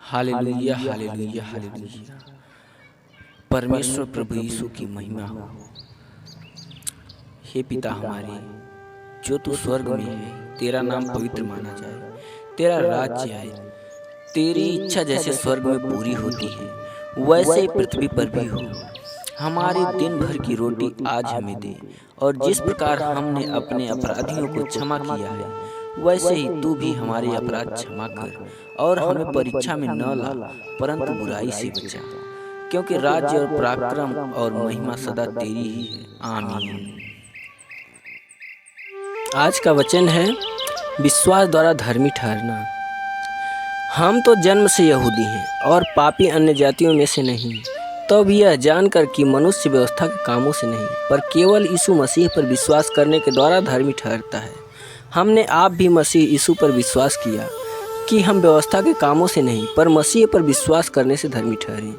Hallelujah hallelujah hallelujah. परमेश्वर प्रभु यीशु की महिमा हो। हे पिता हमारे, जो तू स्वर्ग में है, तेरा नाम पवित्र माना जाए, तेरा राज्य आए, तेरी इच्छा जैसे स्वर्ग में पूरी होती है वैसे ही पृथ्वी पर भी हो। हमारे दिन भर की रोटी आज हमें दे, और जिस प्रकार हमने अपने अपराधियों को क्षमा किया है वैसे ही तू भी हमारे अपराध क्षमा कर, और हमें परीक्षा में न ला परंतु बुराई से बचा, क्योंकि राज्य और पराक्रम और महिमा सदा तेरी ही है। आमीन। आज का वचन है विश्वास द्वारा धर्मी ठहरना। हम तो जन्म से यहूदी हैं और पापी अन्य जातियों में से नहीं, तो भी यह जानकर कि मनुष्य व्यवस्था के कामों से नहीं पर केवल यीशु मसीह पर विश्वास करने के द्वारा धर्मी ठहरता है। हमने आप भी मसीह यीशु पर विश्वास किया कि हम व्यवस्था के कामों से नहीं पर मसीह पर विश्वास करने से धर्मी ठहरे।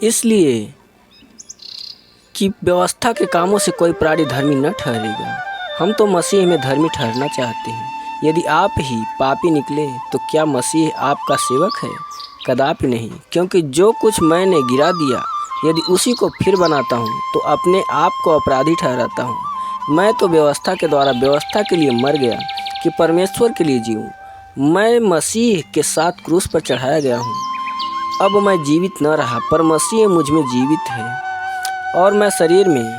इसलिए कि व्यवस्था के कामों से कोई प्राणी धर्मी न ठहरेगा। हम तो मसीह में धर्मी ठहरना चाहते हैं। यदि आप ही पापी निकले तो क्या मसीह आपका सेवक है? कदापि नहीं, क्योंकि जो कुछ मैंने गिरा दिया यदि उसी को फिर बनाता हूँ तो अपने आप को अपराधी ठहराता हूँ। मैं तो व्यवस्था के द्वारा व्यवस्था के लिए मर गया कि परमेश्वर के लिए जीऊँ। मैं मसीह के साथ क्रूस पर चढ़ाया गया हूँ। अब मैं जीवित न रहा पर मसीह मुझ में जीवित है, और मैं शरीर में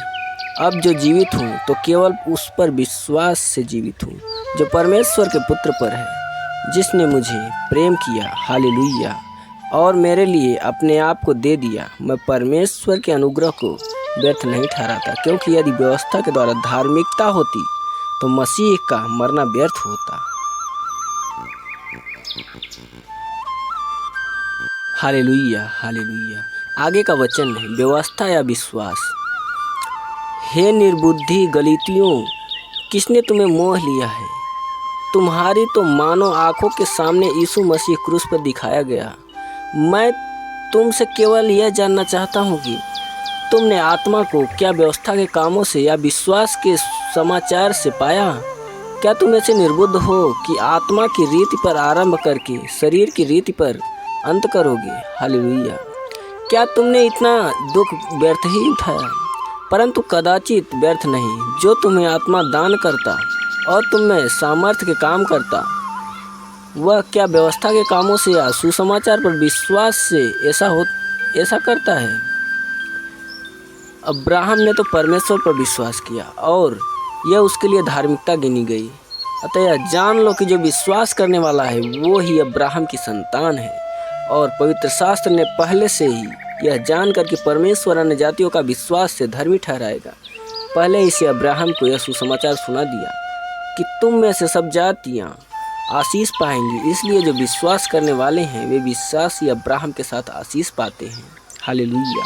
अब जो जीवित हूँ तो केवल उस पर विश्वास से जीवित हूँ जो परमेश्वर के पुत्र पर है, जिसने मुझे प्रेम किया, हालेलुया, और मेरे लिए अपने आप को दे दिया। मैं परमेश्वर के अनुग्रह को व्यर्थ नहीं ठहराता, क्योंकि यदि व्यवस्था के द्वारा धार्मिकता होती तो मसीह का मरना व्यर्थ होता। Hallelujah hallelujah. आगे का वचन है व्यवस्था या विश्वास। हे निर्बुद्धि गलीतियों, किसने तुम्हें मोह लिया है? तुम्हारी तो मानो आंखों के सामने यीशु मसीह क्रूस पर दिखाया गया। मैं तुमसे केवल यह जानना चाहता हूँ कि तुमने आत्मा को क्या व्यवस्था के कामों से या विश्वास के समाचार से पाया? क्या तुम ऐसे निर्बुद्ध हो कि आत्मा की रीति पर आरंभ करके शरीर की रीति पर अंत करोगे? हालेलुया। क्या तुमने इतना दुख व्यर्थ ही उठाया? परंतु कदाचित व्यर्थ नहीं, जो तुम्हें आत्मा दान करता और तुम में सामर्थ्य के काम करता, वह क्या व्यवस्था के कामों से या सुसमाचार पर विश्वास से ऐसा करता है? अब्राहम ने तो परमेश्वर पर विश्वास किया और यह उसके लिए धार्मिकता गिनी गई। अतः जान लो कि जो विश्वास करने वाला है वो ही अब्राहम की संतान है। और पवित्र शास्त्र ने पहले से ही यह जानकर कि परमेश्वर अन्य जातियों का विश्वास से धर्मी ठहराएगा, पहले ही से अब्राहम को यह सुसमाचार सुना दिया कि तुम में से सब जातियाँ आशीष पाएंगी। इसलिए जो विश्वास करने वाले हैं वे विश्वासी अब्राहम के साथ आशीष पाते हैं। हालेलुया।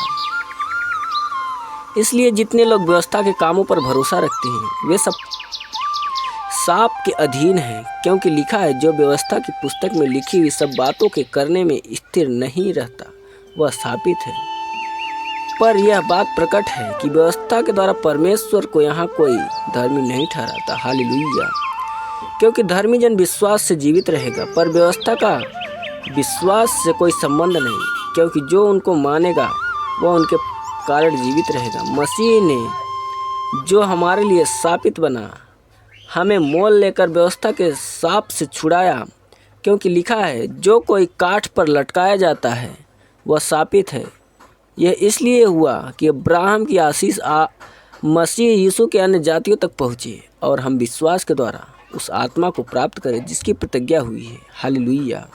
इसलिए जितने लोग व्यवस्था के कामों पर भरोसा रखते हैं वे सब साप के अधीन हैं, क्योंकि लिखा है, जो व्यवस्था की पुस्तक में लिखी हुई सब बातों के करने में स्थिर नहीं रहता वह शापित है। पर यह बात प्रकट है कि व्यवस्था के द्वारा परमेश्वर को यहाँ कोई धर्मी नहीं ठहराता। हालेलुया। क्योंकि धर्मी जन विश्वास से जीवित रहेगा, पर व्यवस्था का विश्वास से कोई संबंध नहीं, क्योंकि जो उनको मानेगा वह उनके कारण जीवित रहेगा। मसीह ने जो हमारे लिए शापित बना, हमें मोल लेकर व्यवस्था के शाप से छुड़ाया, क्योंकि लिखा है, जो कोई काठ पर लटकाया जाता है वह शापित है। यह इसलिए हुआ कि अब्राहम की आशीष मसीह यीशु के अन्य जातियों तक पहुँचे और हम विश्वास के द्वारा उस आत्मा को प्राप्त करें जिसकी प्रतिज्ञा हुई है। हालेलुया।